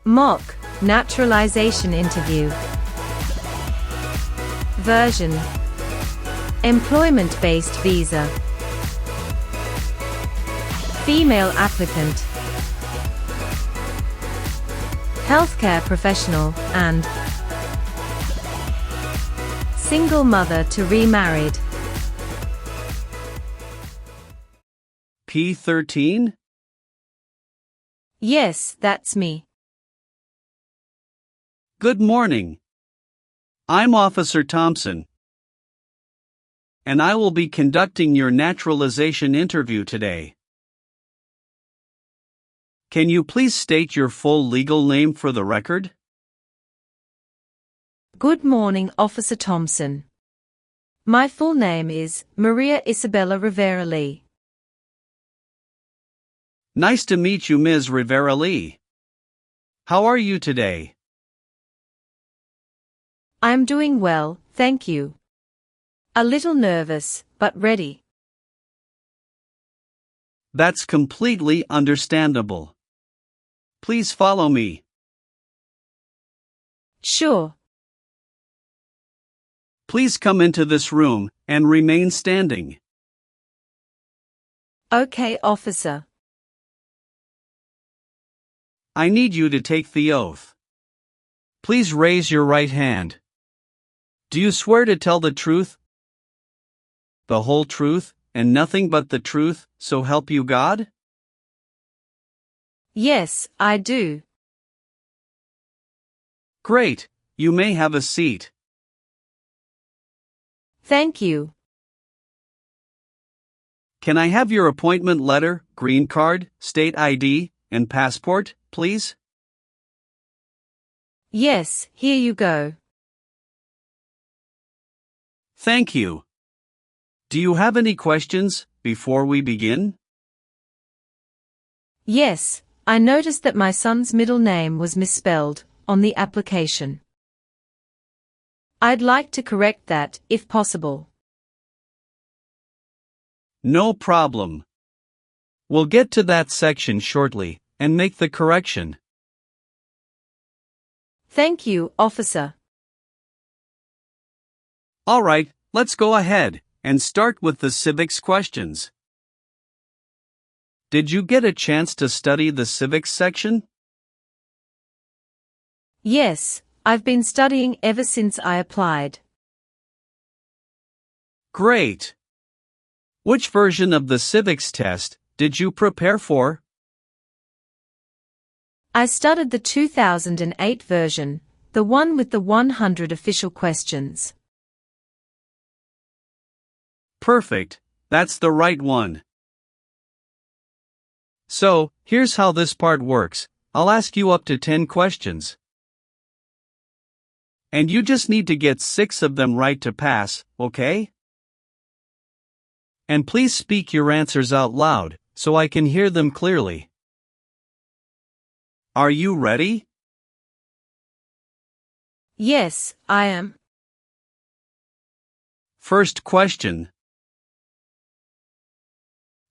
Mock Naturalization Interview. Version: employment-based visa. Female applicant. Healthcare professional and single mother to remarried. P13? Yes, that's me. Good morning. I'm Officer Thompson, and I will be conducting your naturalization interview today. Can you please state your full legal name for the record? Good morning, Officer Thompson. My full name is Maria Isabella Rivera Lee. Nice to meet you, Ms. Rivera Lee. How are you today? I'm doing well, thank you. A little nervous, but ready. That's completely understandable. Please follow me. Sure. Please come into this room and remain standing. Okay, officer. I need you to take the oath. Please raise your right hand. Do you swear to tell the truth, the whole truth, and nothing but the truth, so help you God? Yes, I do. Great, you may have a seat. Thank you. Can I have your appointment letter, green card, state ID, and passport, please? Yes, here you go. Thank you. Do you have any questions before we begin? Yes, I noticed that my son's middle name was misspelled on the application. I'd like to correct that, if possible. No problem. We'll get to that section shortly and make the correction. Thank you, officer. All right, let's go ahead and start with the civics questions. Did you get a chance to study the civics section? Yes, I've been studying ever since I applied. Great. Which version of the civics test did you prepare for? I studied the 2008 version, the one with the 100 official questions. Perfect, that's the right one. So, here's how this part works. I'll ask you up to 10 questions. And you just need to get 6 of them right to pass, okay? And please speak your answers out loud, so I can hear them clearly. Are you ready? Yes, I am. First question.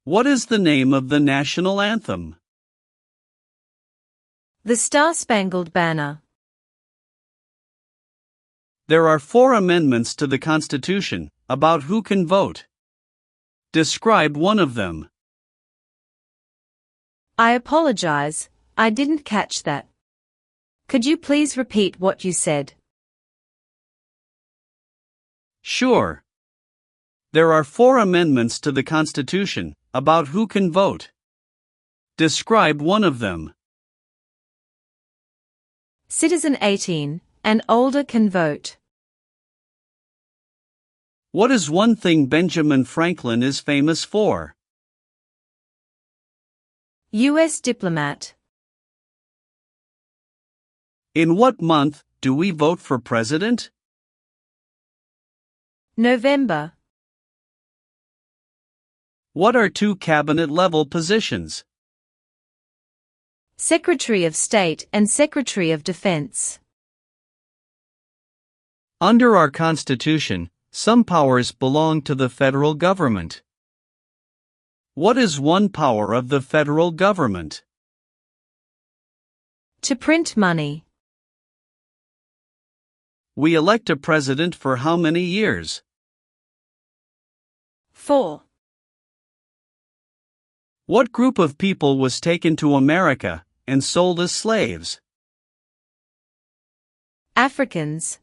What is the name of the national anthem? The Star-Spangled Banner. There are 4 amendments to the Constitution about who can vote. Describe one of them. I apologize, I didn't catch that. Could you please repeat what you said? Sure. There are 4 amendments to the Constitution about who can vote. Describe one of them. Citizen 18 and older can vote. What is one thing Benjamin Franklin is famous for? US diplomat. In what month do we vote for president? November. What are 2 cabinet-level positions? Secretary of State and Secretary of Defense. Under our Constitution, some powers belong to the federal government. What is one power of the federal government? To print money. We elect a president for how many years? 4. What group of people was taken to America and sold as slaves? Africans.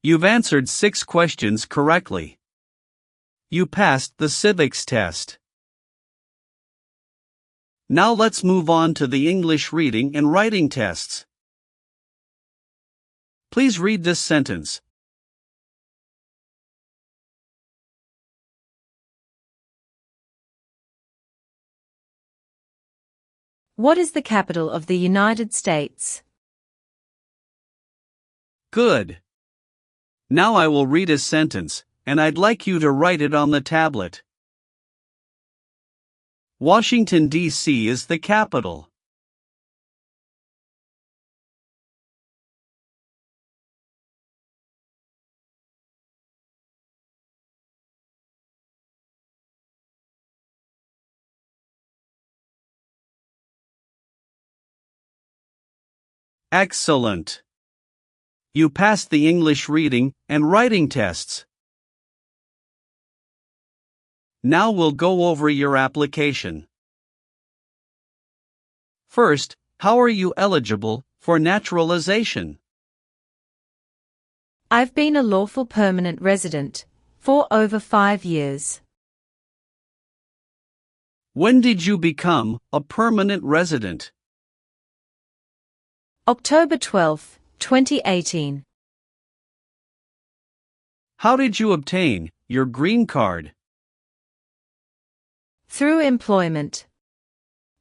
You've answered 6 questions correctly. You passed the civics test. Now let's move on to the English reading and writing tests. Please read this sentence. What is the capital of the United States? Good. Now I will read a sentence, and I'd like you to write it on the tablet. Washington, D.C. is the capital. Excellent. You passed the English reading and writing tests. Now we'll go over your application. First, how are you eligible for naturalization? I've been a lawful permanent resident for over 5 years. When did you become a permanent resident? October 12, 2018. How did you obtain your green card? Through employment.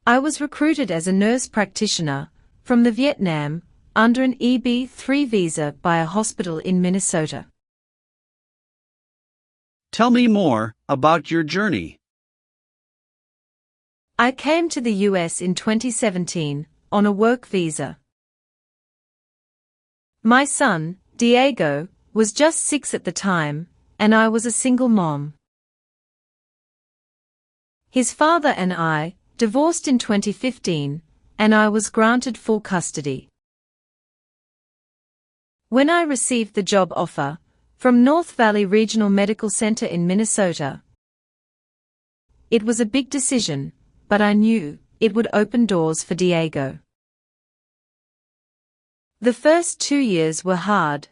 I was recruited as a nurse practitioner from the Vietnam under an EB-3 visa by a hospital in Minnesota. Tell me more about your journey. I came to the US in 2017 on a work visa. My son, Diego, was just 6 at the time, and I was a single mom. His father and I divorced in 2015, and I was granted full custody. When I received the job offer from North Valley Regional Medical Center in Minnesota, it was a big decision, but I knew it would open doors for Diego. The first 2 years were hard.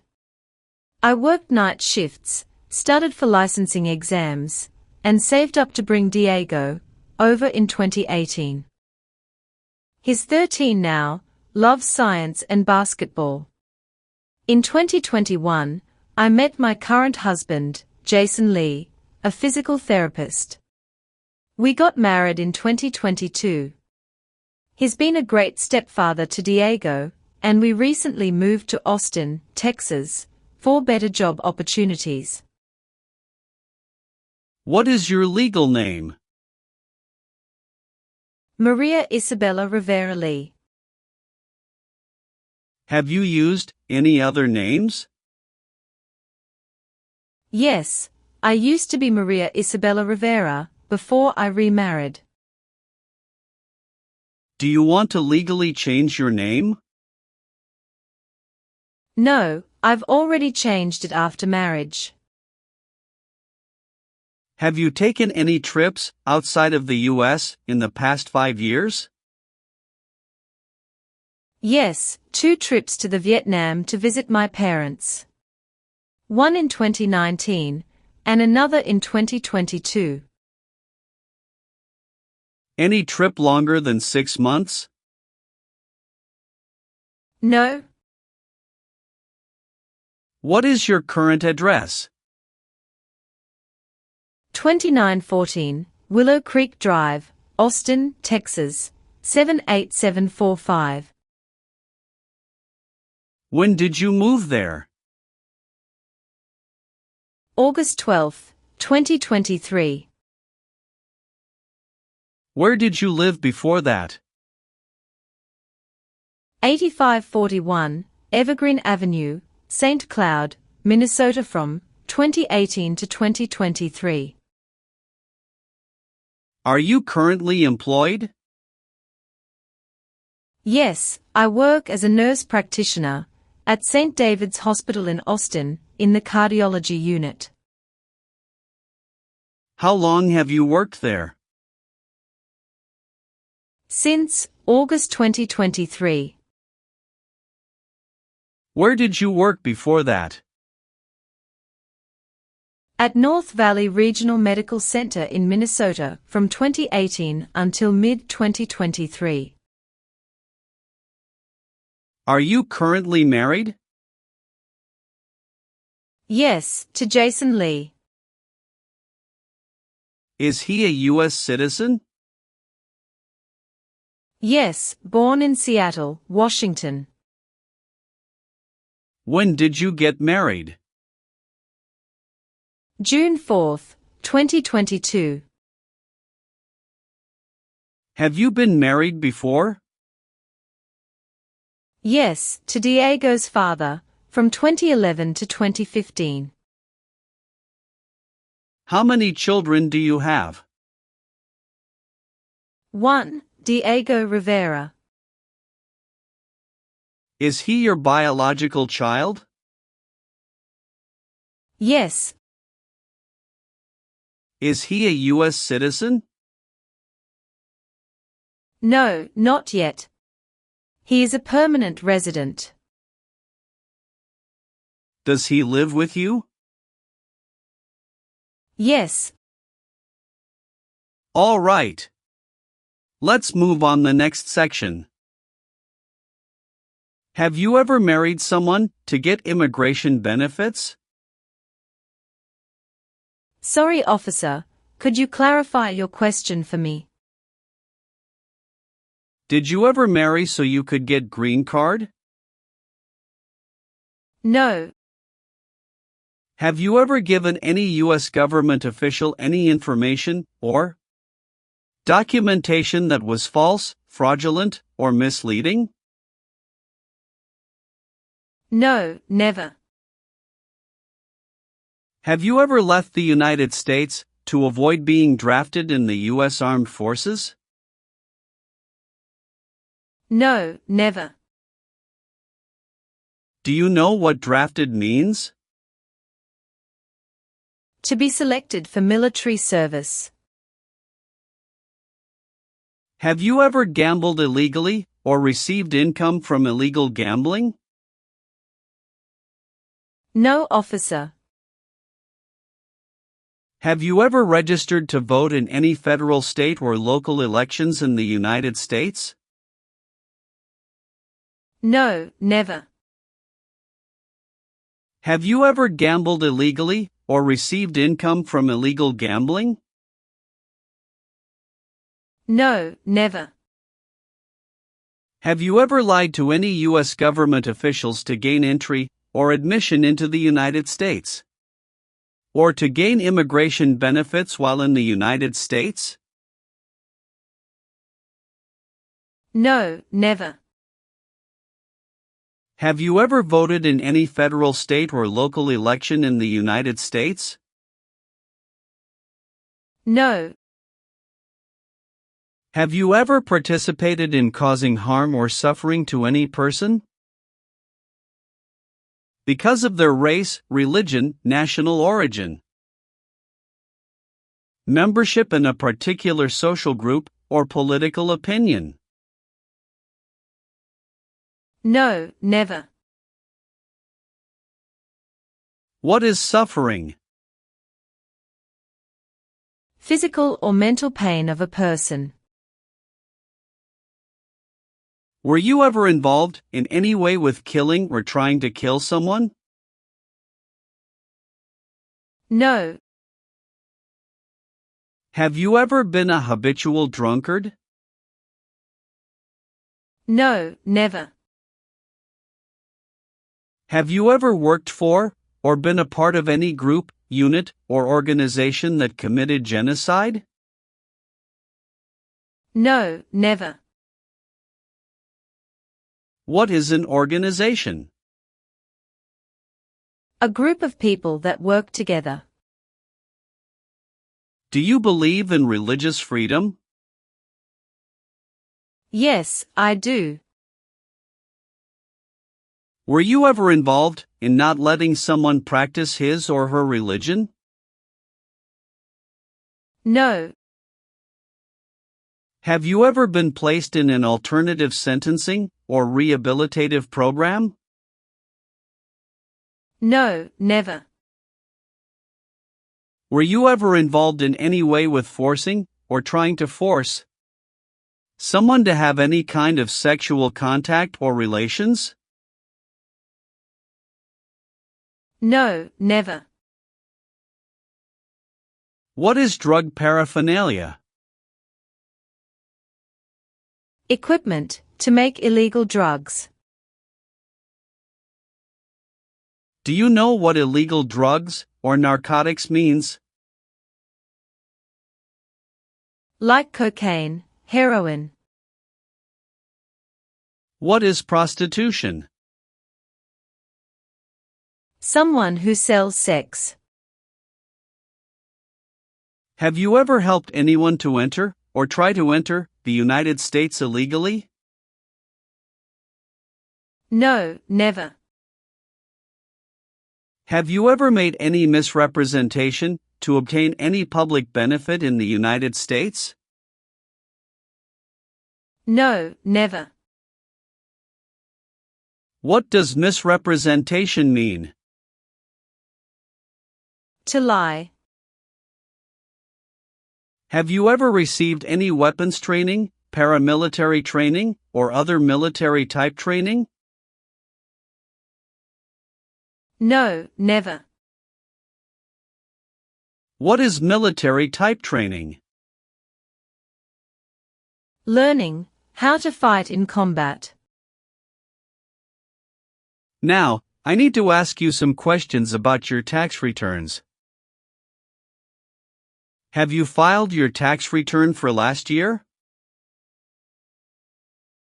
I worked night shifts, studied for licensing exams, and saved up to bring Diego over in 2018. He's 13 now, loves science and basketball. In 2021, I met my current husband, Jason Lee, a physical therapist. We got married in 2022. He's been a great stepfather to Diego, and we recently moved to Austin, Texas, for better job opportunities. What is your legal name? Maria Isabella Rivera Lee. Have you used any other names? Yes, I used to be Maria Isabella Rivera before I remarried. Do you want to legally change your name? No, I've already changed it after marriage. Have you taken any trips outside of the U.S. in the past 5 years? Yes, 2 trips to the Vietnam to visit my parents. One in 2019, and another in 2022. Any trip longer than 6 months? No. What is your current address? 2914 Willow Creek Drive, Austin, Texas, 78745. When did you move there? August 12, 2023. Where did you live before that? 8541 Evergreen Avenue, St. Cloud, Minnesota from 2018 to 2023. Are you currently employed? Yes, I work as a nurse practitioner at St. David's Hospital in Austin, in the cardiology unit. How long have you worked there? Since August 2023. Where did you work before that? At North Valley Regional Medical Center in Minnesota from 2018 until mid-2023. Are you currently married? Yes, to Jason Lee. Is he a U.S. citizen? Yes, born in Seattle, Washington. When did you get married? June 4, 2022. Have you been married before? Yes, to Diego's father, from 2011 to 2015. How many children do you have? 1. Diego Rivera. Is he your biological child? Yes. Is he a U.S. citizen? No, not yet. He is a permanent resident. Does he live with you? Yes. All right. Let's move on the next section. Have you ever married someone to get immigration benefits? Sorry, officer, could you clarify your question for me? Did you ever marry so you could get green card? No. Have you ever given any U.S. government official any information or documentation that was false, fraudulent, or misleading? No, never. Have you ever left the United States to avoid being drafted in the U.S. Armed Forces? No, never. Do you know what drafted means? To be selected for military service. Have you ever gambled illegally or received income from illegal gambling? No, officer. Have you ever registered to vote in any federal, state, or local elections in the United States? No, never. Have you ever gambled illegally or received income from illegal gambling? No, never. Have you ever lied to any U.S. government officials to gain entry or admission into the United States? Or to gain immigration benefits while in the United States? No, never. Have you ever voted in any federal, state, or local election in the United States? No. Have you ever participated in causing harm or suffering to any person? Because of their race, religion, national origin, membership in a particular social group, or political opinion? No, never. What is suffering? Physical or mental pain of a person. Were you ever involved in any way with killing or trying to kill someone? No. Have you ever been a habitual drunkard? No, never. Have you ever worked for, or been a part of any group, unit, or organization that committed genocide? No, never. What is an organization? A group of people that work together. Do you believe in religious freedom? Yes, I do. Were you ever involved in not letting someone practice his or her religion? No. Have you ever been placed in an alternative sentencing or rehabilitative program? No, never. Were you ever involved in any way with forcing or trying to force someone to have any kind of sexual contact or relations? No, never. What is drug paraphernalia? Equipment to make illegal drugs. Do you know what illegal drugs or narcotics means? Like cocaine, heroin. What is prostitution? Someone who sells sex. Have you ever helped anyone to enter or try to enter the United States illegally? No, never. Have you ever made any misrepresentation to obtain any public benefit in the United States? No, never. What does misrepresentation mean? To lie. Have you ever received any weapons training, paramilitary training, or other military type training? No, never. What is military type training? Learning how to fight in combat. Now, I need to ask you some questions about your tax returns. Have you filed your tax return for last year?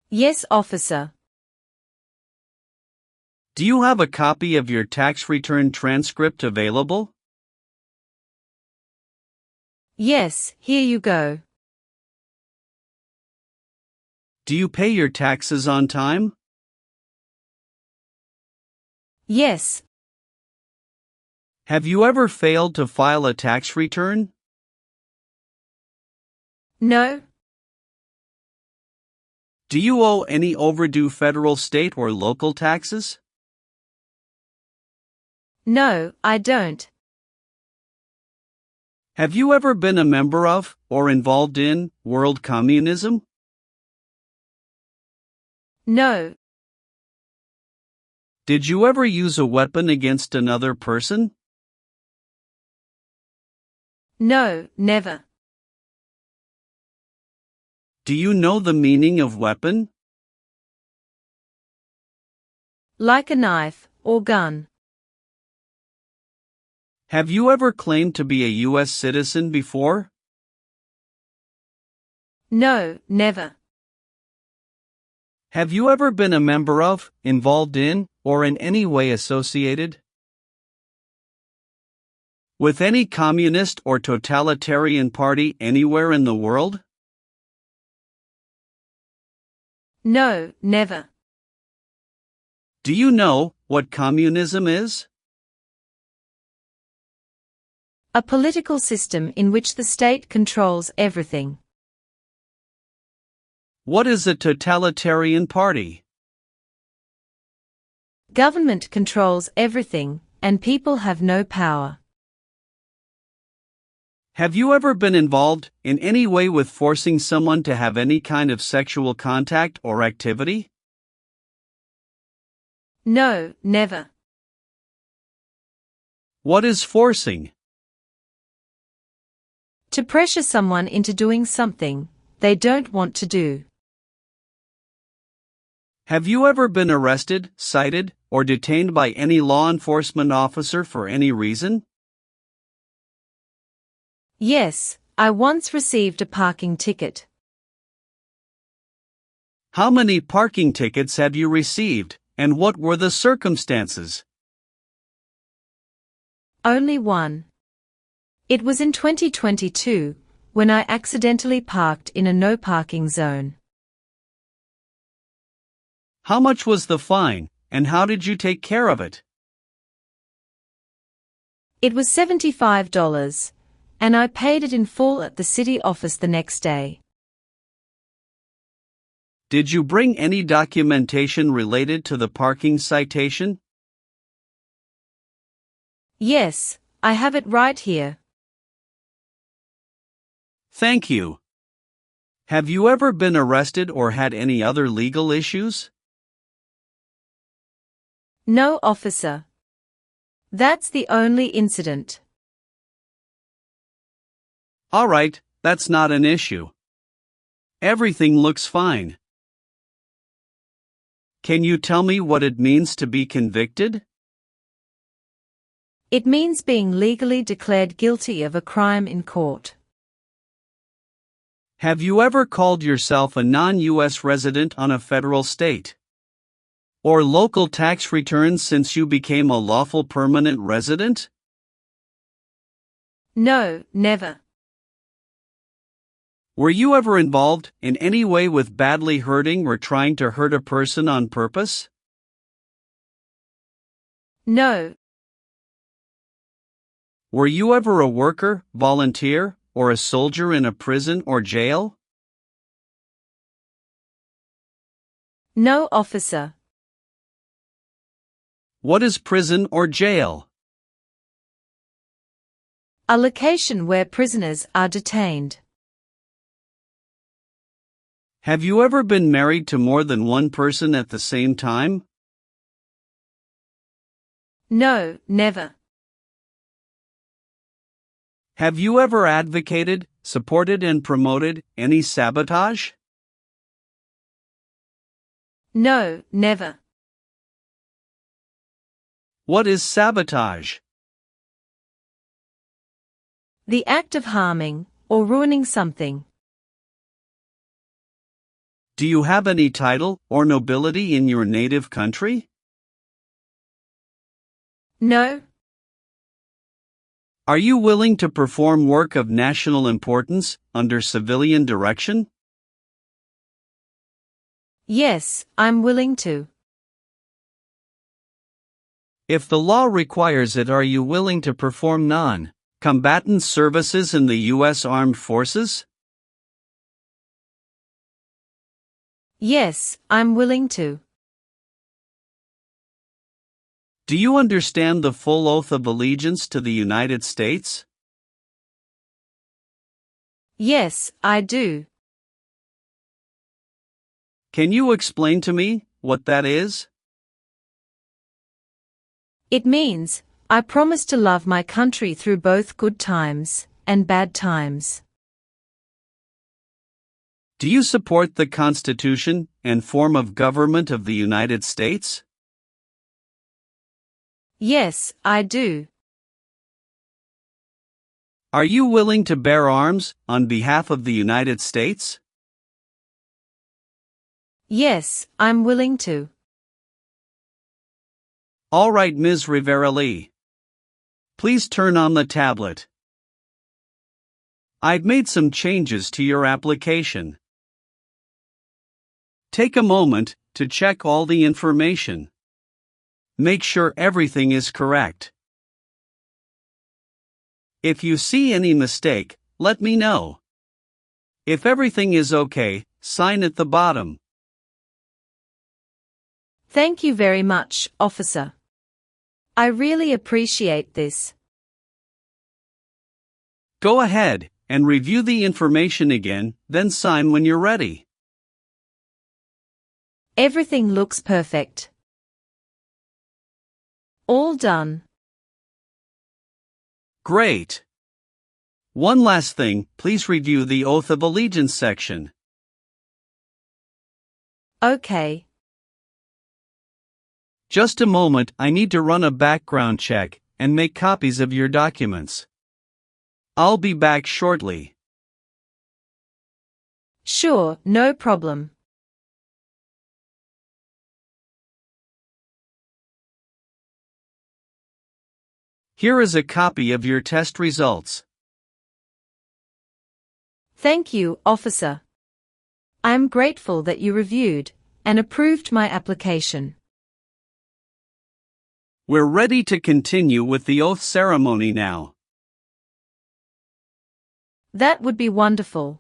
Yes, officer. Do you have a copy of your tax return transcript available? Yes, here you go. Do you pay your taxes on time? Yes. Have you ever failed to file a tax return? No. Do you owe any overdue federal, state, or local taxes? No, I don't. Have you ever been a member of, or involved in, world communism? No. Did you ever use a weapon against another person? No, never. Do you know the meaning of weapon? Like a knife or gun. Have you ever claimed to be a U.S. citizen before? No, never. Have you ever been a member of, involved in, or in any way associated with any communist or totalitarian party anywhere in the world? No, never. Do you know what communism is? A political system in which the state controls everything. What is a totalitarian party? Government controls everything, and people have no power. Have you ever been involved in any way with forcing someone to have any kind of sexual contact or activity? No, never. What is forcing? To pressure someone into doing something they don't want to do. Have you ever been arrested, cited, or detained by any law enforcement officer for any reason? Yes, I once received a parking ticket. How many parking tickets have you received, and what were the circumstances? Only one. It was in 2022, when I accidentally parked in a no parking zone. How much was the fine, And how did you take care of it? It was $75, and I paid it in full at the city office the next day. Did you bring any documentation related to the parking citation? Yes, I have it right here. Thank you. Have you ever been arrested or had any other legal issues? No, officer. That's the only incident. All right, that's not an issue. Everything looks fine. Can you tell me what it means to be convicted? It means being legally declared guilty of a crime in court. Have you ever called yourself a non-U.S. resident on a federal, state, or local tax return since you became a lawful permanent resident? No, never. Were you ever involved in any way with badly hurting or trying to hurt a person on purpose? No. Were you ever a worker, volunteer, or a soldier in a prison or jail? No, officer. What is prison or jail? A location where prisoners are detained. Have you ever been married to more than one person at the same time? No, never. Have you ever advocated, supported and promoted any sabotage? No, never. What is sabotage? The act of harming or ruining something. Do you have any title or nobility in your native country? No. Are you willing to perform work of national importance under civilian direction? Yes, I'm willing to. If the law requires it, are you willing to perform non-combatant services in the U.S. Armed Forces? Yes, I'm willing to. Do you understand the full oath of allegiance to the United States? Yes, I do. Can you explain to me what that is? It means, I promise to love my country through both good times and bad times. Do you support the Constitution and form of government of the United States? Yes, I do. Are you willing to bear arms on behalf of the United States? Yes, I'm willing to. All right, Ms. Rivera-Lee. Please turn on the tablet. I've made some changes to your application. Take a moment to check all the information. Make sure everything is correct. If you see any mistake, let me know. If everything is okay, sign at the bottom. Thank you very much, officer. I really appreciate this. Go ahead and review the information again, then sign when you're ready. Everything looks perfect. All done. Great. One last thing, please review the Oath of Allegiance section. Okay. Just a moment, I need to run a background check and make copies of your documents. I'll be back shortly. Sure, no problem. Here is a copy of your test results. Thank you, officer. I am grateful that you reviewed and approved my application. We're ready to continue with the oath ceremony now. That would be wonderful.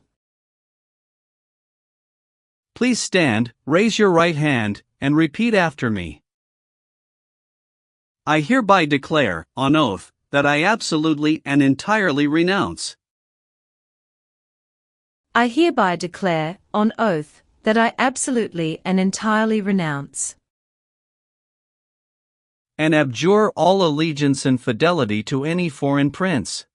Please stand, raise your right hand, and repeat after me. I hereby declare, on oath, that I absolutely and entirely renounce. I hereby declare, on oath, that I absolutely and entirely renounce and abjure all allegiance and fidelity to any foreign prince.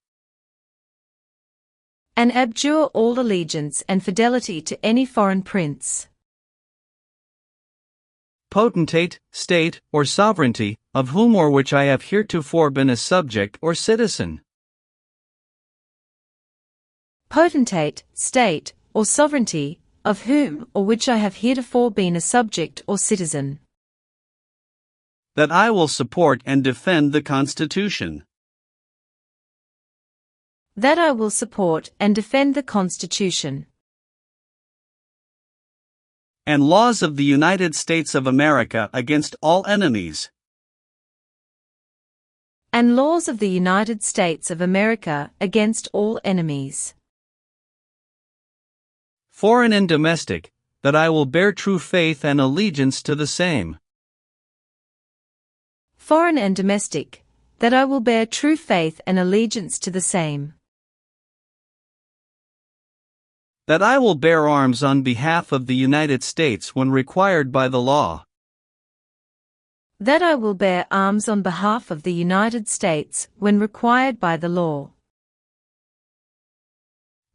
And abjure all allegiance and fidelity to any foreign prince, potentate, state, or sovereignty, of whom or which I have heretofore been a subject or citizen. Potentate, state, or sovereignty, of whom or which I have heretofore been a subject or citizen. That I will support and defend the Constitution. That I will support and defend the Constitution and laws of the United States of America against all enemies. And laws of the United States of America against all enemies, foreign and domestic, that I will bear true faith and allegiance to the same. Foreign and domestic, that I will bear true faith and allegiance to the same. That I will bear arms on behalf of the United States when required by the law. That I will bear arms on behalf of the United States when required by the law.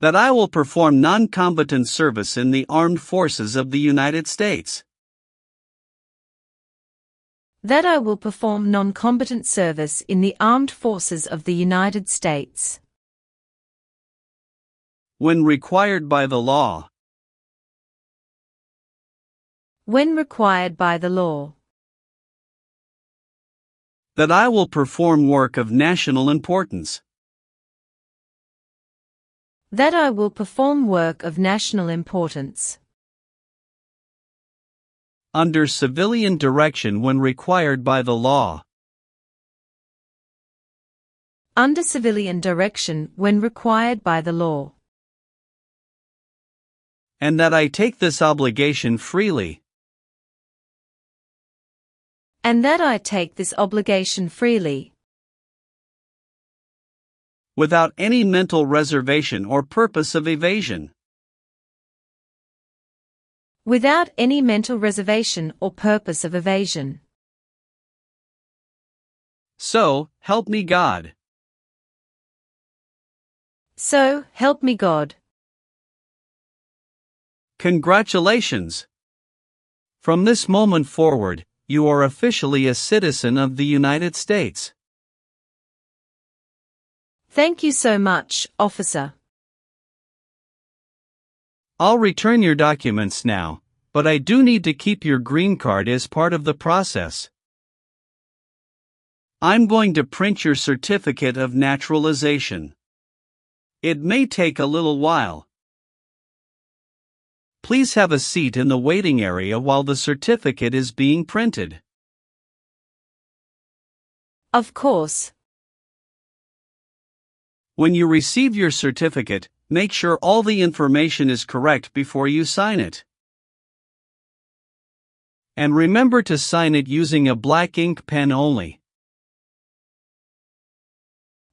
That I will perform non-combatant service in the armed forces of the United States. That I will perform non-combatant service in the armed forces of the United States when required by the law. When required by the law. That I will perform work of national importance. That I will perform work of national importance under civilian direction when required by the law. Under civilian direction when required by the law. And that I take this obligation freely. And that I take this obligation freely. Without any mental reservation or purpose of evasion. Without any mental reservation or purpose of evasion. So, help me God. So, help me God. Congratulations! From this moment forward, you are officially a citizen of the United States. Thank you so much, officer. I'll return your documents now, but I do need to keep your green card as part of the process. I'm going to print your certificate of naturalization. It may take a little while. Please have a seat in the waiting area while the certificate is being printed. Of course. When you receive your certificate, make sure all the information is correct before you sign it. And remember to sign it using a black ink pen only.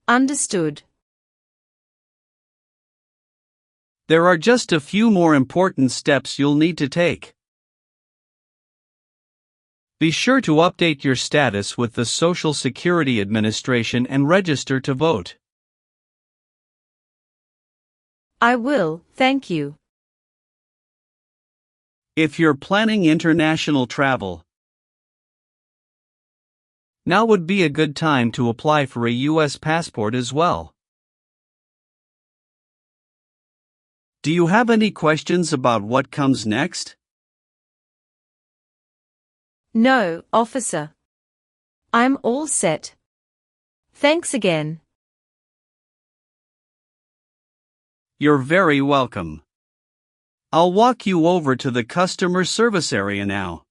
Understood. There are just a few more important steps you'll need to take. Be sure to update your status with the Social Security Administration and register to vote. I will, thank you. If you're planning international travel, now would be a good time to apply for a U.S. passport as well. Do you have any questions about what comes next? No, officer. I'm all set. Thanks again. You're very welcome. I'll walk you over to the customer service area now.